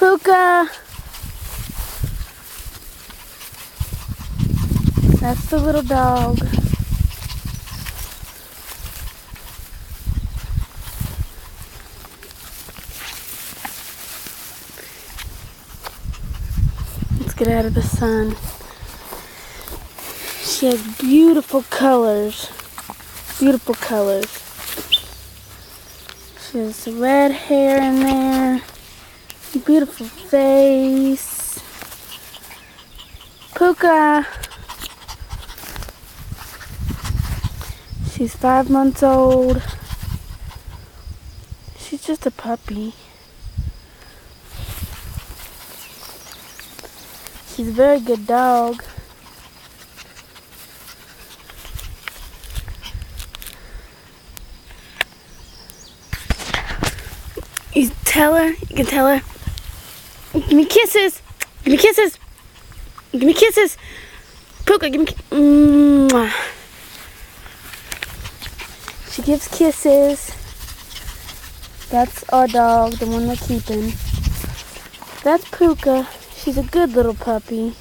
Puka! That's the little dog. Let's get out of the sun. She has beautiful colors. Beautiful colors. She has red hair in there. Beautiful face. Puka. She's 5 months old. She's just a puppy. She's a very good dog. You can tell her. Give me kisses. Give me kisses. Give me kisses. Puka, give me kisses. She gives kisses. That's our dog, the one we're keeping. That's Puka. She's a good little puppy.